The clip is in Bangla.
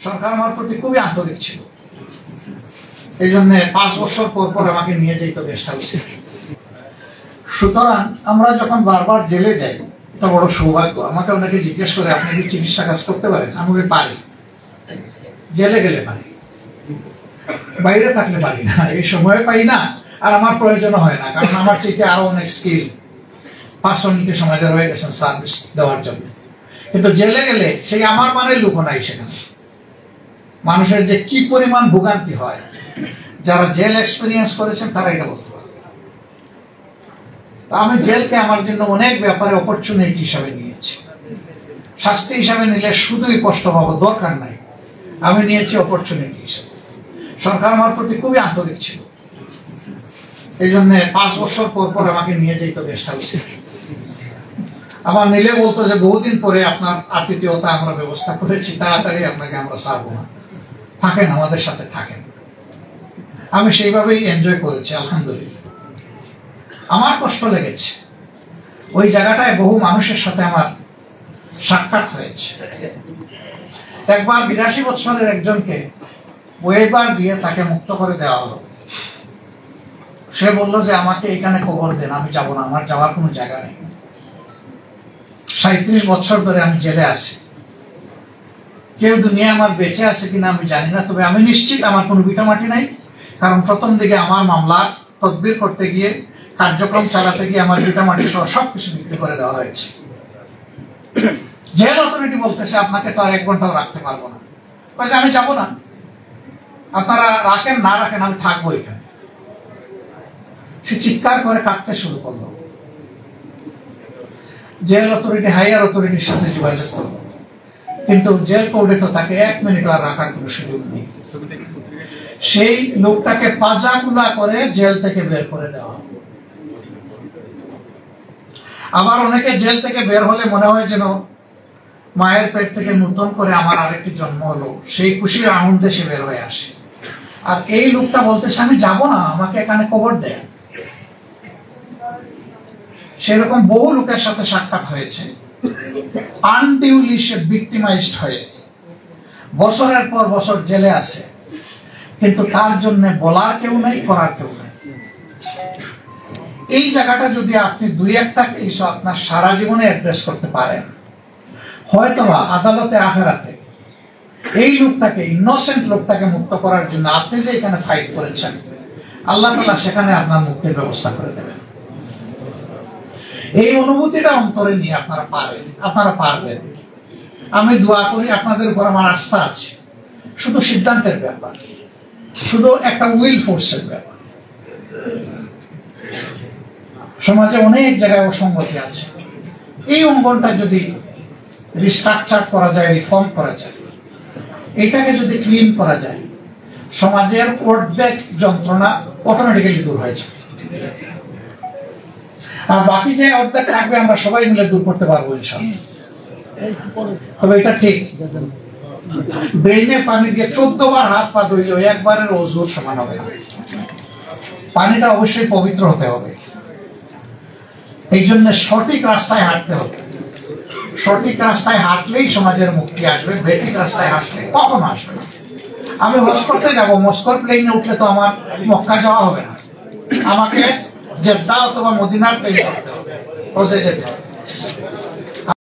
সরকার আমার প্রতি খুবই আন্তরিক ছিল। এই জন্য 5 বছর পর পর আমাকে নিয়ে যেত গেস্ট হাউসে। সুতরাং আমরা যখন বারবার জেলে যাই, এটা বড় সৌভাগ্য। আমাকে অনেকে জিজ্ঞেস করে, আপনি কি চিকিৎসা কাজ করতে পারেন? আমি পারি, জেলে গেলে পারি, বাইরে থাকলে পারি না। এই সময় পাই না, আর আমার প্রয়োজন হয় না, কারণ আমার থেকে আরো অনেক স্কিল পার্সোনালিটি সমাজে রয়ে গেছেন সার্ভিস দেওয়ার জন্য। কিন্তু জেলে গেলে সেই আমার মানের লোক নাই সেখানে। মানুষের যে কি পরিমাণ ভোগান্তি হয়, যারা জেল এক্সপিরিয়েন্স করেছেন তারা এটা বলতে পারে। আমি জেলকে আমার জন্য অনেক ব্যাপারে অপরচুনিটি হিসাবে নিয়েছি। শাস্তি হিসাবে নিলে শুধুই কষ্ট পাবো, দরকার নাই। আমি নিয়েছি অপরচুনিটি হিসাবে। সরকার আমার প্রতি খুবই আন্তরিক ছিল। এই জন্য 5 বছর পর পর আমাকে নিয়ে যেত গেস্ট হাউসে। আমার নিলে বলতো যে বহুদিন পরে আপনার আতিথেয়তা আমরা ব্যবস্থা করেছি, তাড়াতাড়ি আপনাকে আমরা ছাড়বো না, থাকেন, আমাদের সাথে থাকেন। আমি সেইভাবেই এনজয় করেছি, আলহামদুলিল্লাহ। আমার কষ্ট লেগেছে, ওই জায়গাটায় বহু মানুষের সাথে আমার সাক্ষাৎ হয়েছে। একবার 82 বছরের একজনকে ওয়েবার দিয়ে তাকে মুক্ত করে দেওয়া হলো। সে বলল যে আমাকে এখানে কবর দেন, আমি যাব না, আমার যাওয়ার কোনো জায়গা নেই। 37 বছর ধরে আমি জেলে আছি। কেউ দুনিয়া আমার বেঁচে আছে কিনা আমি জানি না, তবে আমি নিশ্চিত আমার কোনো ভিটামাটি নাই। কারণ প্রথম দিকে আমার মামলা তদবির করতে গিয়ে, কার্যক্রম চালাতে গিয়ে আমার ভিটামাটি সহ সবকিছু বিক্রি করে দেওয়া হয়েছে। জেল অথরিটি বলতেছে আপনাকে তো আর 1 ঘন্টাও রাখতে পারবো না। আমি যাব না, আপনারা রাখেন না রাখেন, আমি থাকবো এখানে। সে চিৎকার করে কাঁদতে শুরু করলো। জেল অথরিটি হাইয়ার অথরিটির সাথে যোগাযোগ করলো, কিন্তু জেল কোর্টে তো তাকে 1 মিনিট আর রাখার কোনো সুযোগ নেই। সেই লোকটাকে পাজাগুলা করে জেল থেকে বের করে দেওয়া। আবার অনেকে জেল থেকে বের হলে মনে হয় যেন মায়ের পেট থেকে নতুন করে আমার আরেকটি জন্ম হলো, সেই খুশির আনন্দে সে বের হয়ে আসে। আর এই লোকটা বলতেছে আমি যাব না, আমাকে এখানে কবর দেয়। সেরকম বহু লোকের সাথে সাক্ষাৎ হয়েছে, আনডিউলি সে ভিক্টিমাইজড হয়ে বছরের পর বছর জেলে আছে, কিন্তু তার জন্য বলার কেউ নেই, করার কেউ নেই। এই জায়গাটা যদি আপনি 2-1টা কেস আপনার সারা জীবনে অ্যাড্রেস করতে পারেন, হয়তোবা আদালতে আখেরাতে এই লোকটাকে, ইনোসেন্ট লোকটাকে মুক্ত করার জন্য আপনি যে এখানে ফাইট করেছেন, আল্লাহ তাআলা সেখানে আপনার মুক্তির ব্যবস্থা করে দেবেন। এই অনুভূতিটা অন্তরে নিয়ে আপনারা পারবেন। আমি দোয়া করি, আপনাদের উপর আমার আস্থা আছে। শুধু সিদ্ধান্তের ব্যাপার, শুধু একটা উইল ফোর্সের ব্যাপার। সমাজে অনেক জায়গায় অসঙ্গতি আছে। এই অঙ্গনটা যদি রিস্ট্রাকচার করা যায়, রিফর্ম করা যায়, এটাকে যদি ক্লিন করা যায়, সমাজের অর্ধেক যন্ত্রণা অটোমেটিক্যালি দূর হয়ে যাবে। আর বাকি যে অর্ধেক থাকবে আমরা সবাই মিলে দূর করতে পারবো ইনশাআল্লাহ। তবে এটা ঠিক, ব্রেইনে পানি দিয়ে 14 বার হাত পা ধুইলে 1 বারের ওযুর সমান হবে না। পানিটা অবশ্যই পবিত্র হতে হবে। এই জন্য সঠিক রাস্তায় হাঁটতে হবে। সঠিক রাস্তায় হাঁটলেই সমাজের মুক্তি আসবে, বেঠিক রাস্তায় হাঁটলে কখনো আসবে না। আমি হজ করতে যাবো, মস্কোর প্লেনে উঠলে তো আমার মক্কা যাওয়া হবে না, আমাকে জেদ্দা অথবা মদিনার প্লেনে উঠতে হবে, হজে যেতে হবে।